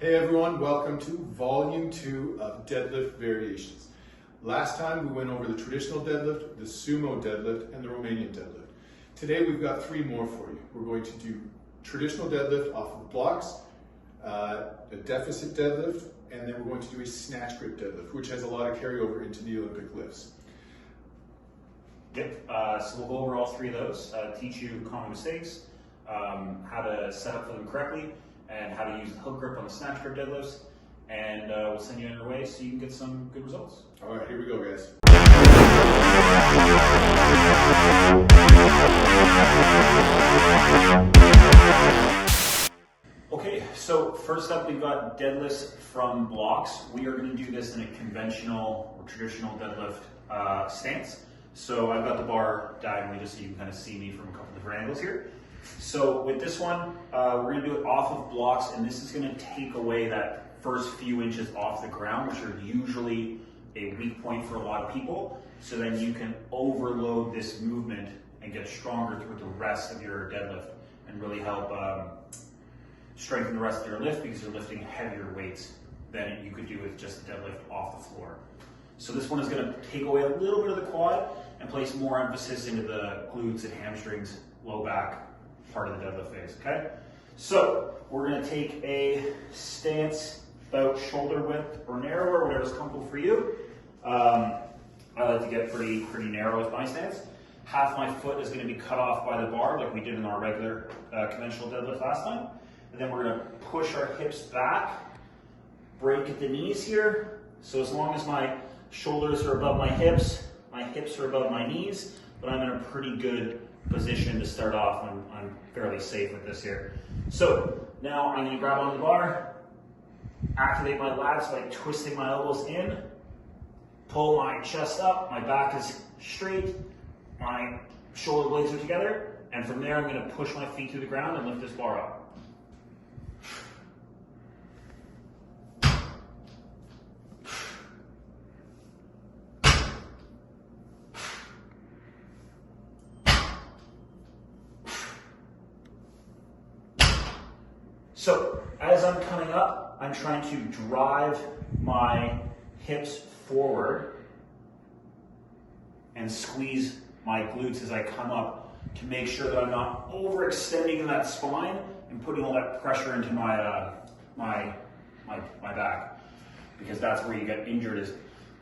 Hey everyone, welcome to Volume 2 of Deadlift Variations. Last time we went over the traditional deadlift, the sumo deadlift, and the Romanian deadlift. Today we've got three more for you. We're going to do traditional deadlift off of blocks, a deficit deadlift, and then we're going to do a snatch grip deadlift, which has a lot of carryover into the Olympic lifts. Yep, so we'll go over all three of those, teach you common mistakes, how to set up for them correctly, and how to use the hook grip on the snatch grip deadlifts, and we'll send you on your way so you can get some good results. All right, here we go, guys. Okay, so first up we've got deadlifts from blocks. We are going to do this in a conventional or traditional deadlift stance. So I've got the bar diagonally just so you can kind of see me from a couple different angles here. So with this one, we're going to do it off of blocks, and this is going to take away that first few inches off the ground, which are usually a weak point for a lot of people. So then you can overload this movement and get stronger through the rest of your deadlift and really help strengthen the rest of your lift because you're lifting heavier weights than you could do with just a deadlift off the floor. So this one is going to take away a little bit of the quad and place more emphasis into the glutes and hamstrings, low back part of the deadlift phase, okay? So we're going to take a stance about shoulder width or narrower, whatever's comfortable for you. I like to get pretty narrow with my stance. Half my foot is going to be cut off by the bar like we did in our regular conventional deadlift last time. And then we're going to push our hips back, break at the knees here. So as long as my shoulders are above my hips are above my knees, but I'm in a pretty good position to start off. I'm fairly safe with this here. So now I'm going to grab onto the bar, activate my lats by twisting my elbows in, pull my chest up, my back is straight, my shoulder blades are together, and from there I'm going to push my feet through the ground and lift this bar up. So as I'm coming up, I'm trying to drive my hips forward and squeeze my glutes as I come up to make sure that I'm not overextending in that spine and putting all that pressure into my my back, because that's where you get injured, is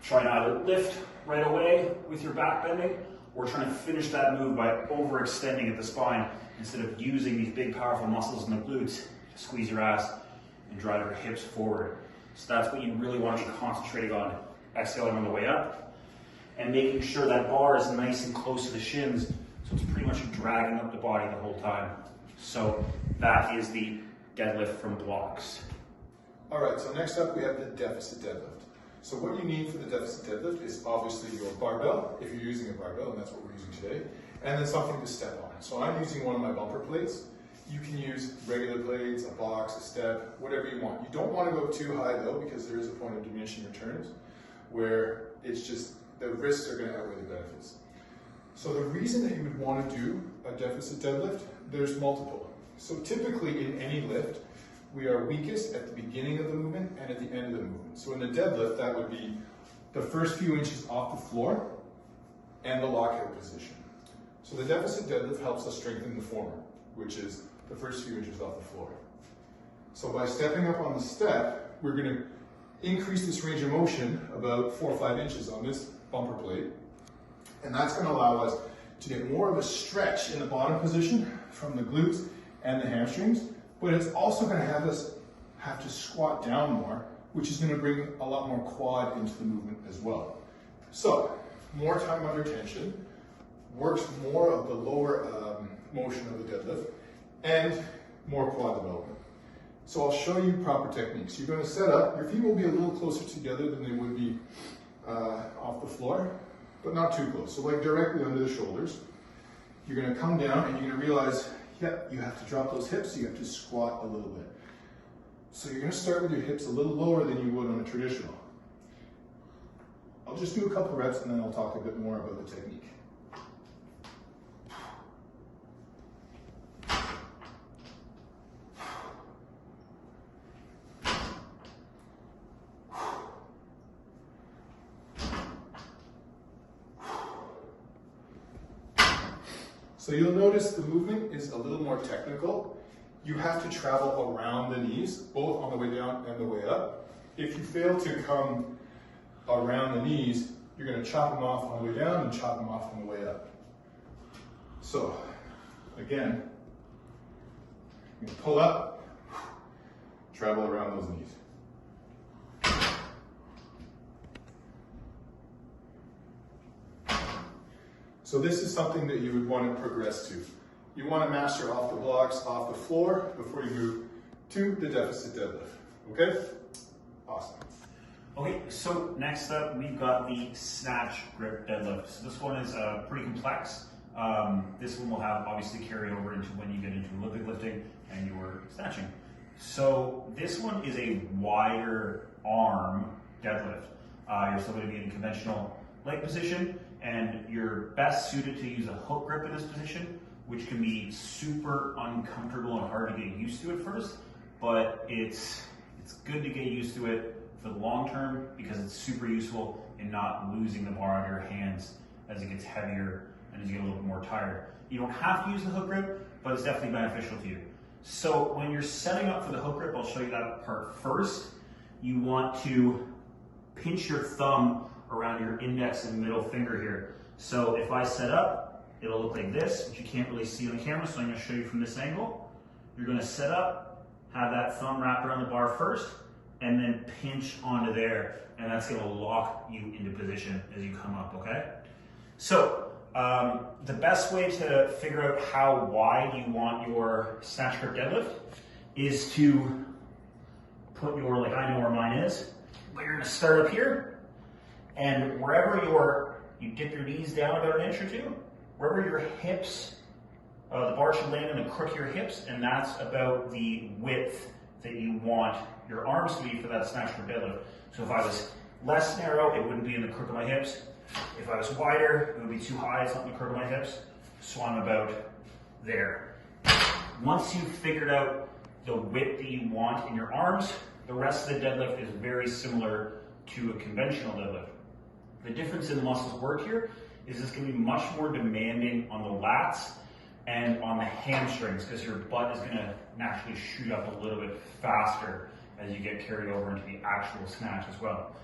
trying to either lift right away with your back bending or trying to finish that move by overextending at the spine instead of using these big powerful muscles in the glutes. Squeeze your ass and drive your hips forward. So that's what you really want to be concentrating on, exhaling on the way up and making sure that bar is nice and close to the shins, so it's pretty much dragging up the body the whole time. So that is the deadlift from blocks. All right, so next up we have the deficit deadlift. So what you need for the deficit deadlift is obviously your barbell, if you're using a barbell, and that's what we're using today, and then something to step on. So I'm using one of my bumper plates. You can use regular plates, a box, a step, whatever you want. You don't want to go too high though, because there is a point of diminishing returns where it's just the risks are going to outweigh the benefits. So the reason that you would want to do a deficit deadlift, there's multiple. So typically in any lift, we are weakest at the beginning of the movement and at the end of the movement. So in the deadlift, that would be the first few inches off the floor and the lockout position. So the deficit deadlift helps us strengthen the former, which is the first few inches off the floor. So by stepping up on the step, we're going to increase this range of motion about 4 or 5 inches on this bumper plate. And that's going to allow us to get more of a stretch in the bottom position from the glutes and the hamstrings, but it's also going to have us have to squat down more, which is going to bring a lot more quad into the movement as well. So more time under tension, works more of the lower motion of the deadlift, and more quad development. So I'll show you proper techniques. You're going to set up, your feet will be a little closer together than they would be off the floor, but not too close. So like directly under the shoulders. You're going to come down and you're going to realize, you have to drop those hips, so you have to squat a little bit. So you're going to start with your hips a little lower than you would on a traditional. I'll just do a couple reps and then I'll talk a bit more about the technique. So you'll notice the movement is a little more technical. You have to travel around the knees, both on the way down and the way up. If you fail to come around the knees, you're going to chop them off on the way down and chop them off on the way up. So, again, you can pull up, travel around those knees. So this is something that you would want to progress to. You want to master off the blocks, off the floor, before you move to the deficit deadlift. Okay? Awesome. Okay, so next up we've got the snatch grip deadlift. So this one is pretty complex. This one will have obviously carry over into when you get into Olympic lifting and your snatching. So this one is a wider arm deadlift. You're still going to be in conventional leg position, and you're best suited to use a hook grip in this position, which can be super uncomfortable and hard to get used to at first, but it's good to get used to it for the long term because it's super useful in not losing the bar out of your hands as it gets heavier and as you get a little bit more tired. You don't have to use the hook grip, but it's definitely beneficial to you. So when you're setting up for the hook grip, I'll show you that part first. You want to pinch your thumb around your index and middle finger here. So if I set up, it'll look like this, which you can't really see on the camera, so I'm going to show you from this angle. You're going to set up, have that thumb wrapped around the bar first, and then pinch onto there, and that's going to lock you into position as you come up, okay? So the best way to figure out how wide you want your snatch grip deadlift is to put your, like I know where mine is, but you're going to start up here, and wherever you dip your knees down about an inch or two, wherever your hips, the bar should land in the crook of your hips, and that's about the width that you want your arms to be for that snatch grip deadlift. So if I was less narrow, it wouldn't be in the crook of my hips. If I was wider, it would be too high, it's not in the crook of my hips. So I'm about there. Once you've figured out the width that you want in your arms, the rest of the deadlift is very similar to a conventional deadlift. The difference in the muscles work here is it's going to be much more demanding on the lats and on the hamstrings because your butt is going to naturally shoot up a little bit faster as you get carried over into the actual snatch as well.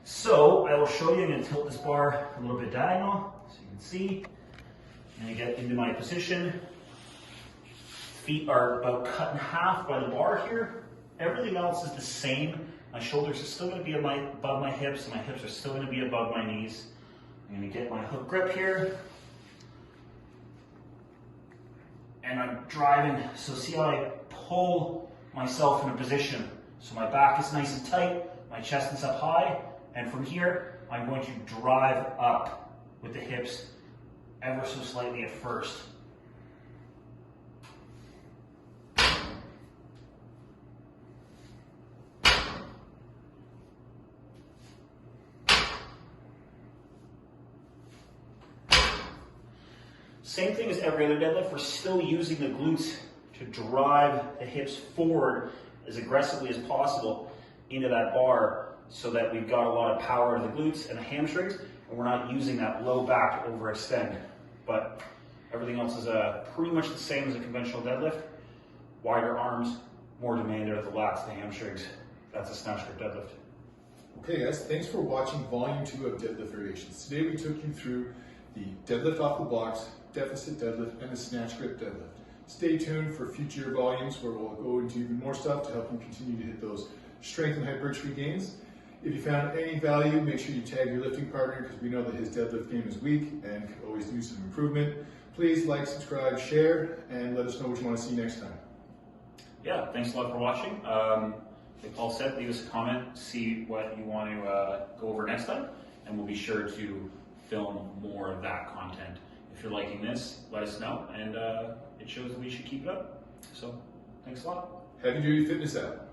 So I will show you. I'm going to tilt this bar a little bit diagonal so you can see. And I get into my position. Feet are about cut in half by the bar here. Everything else is the same. My shoulders are still going to be above my hips, and my hips are still going to be above my knees. I'm going to get my hook grip here. And I'm driving, so see how I pull myself in a position. So my back is nice and tight, my chest is up high, and from here, I'm going to drive up with the hips ever so slightly at first. Same thing as every other deadlift, we're still using the glutes to drive the hips forward as aggressively as possible into that bar so that we've got a lot of power in the glutes and the hamstrings, and we're not using that low back to overextend. But everything else is pretty much the same as a conventional deadlift. Wider arms, more demand there at the lats, the hamstrings. That's a snatch grip deadlift. Okay guys, thanks for watching volume 2 of Deadlift Variations. Today we took you through the deadlift off the blocks, deficit deadlift, and the snatch grip deadlift. Stay tuned for future volumes where we'll go into even more stuff to help you continue to hit those strength and hypertrophy gains. If you found any value, make sure you tag your lifting partner because we know that his deadlift game is weak and could always use some improvement. Please like, subscribe, share, and let us know what you want to see next time. Yeah, thanks a lot for watching. Like Paul said, leave us a comment, see what you want to go over next time, and we'll be sure to film more of that content. If you're liking this, let us know, and it shows that we should keep it up. So, thanks a lot. Heavy Duty Fitness app.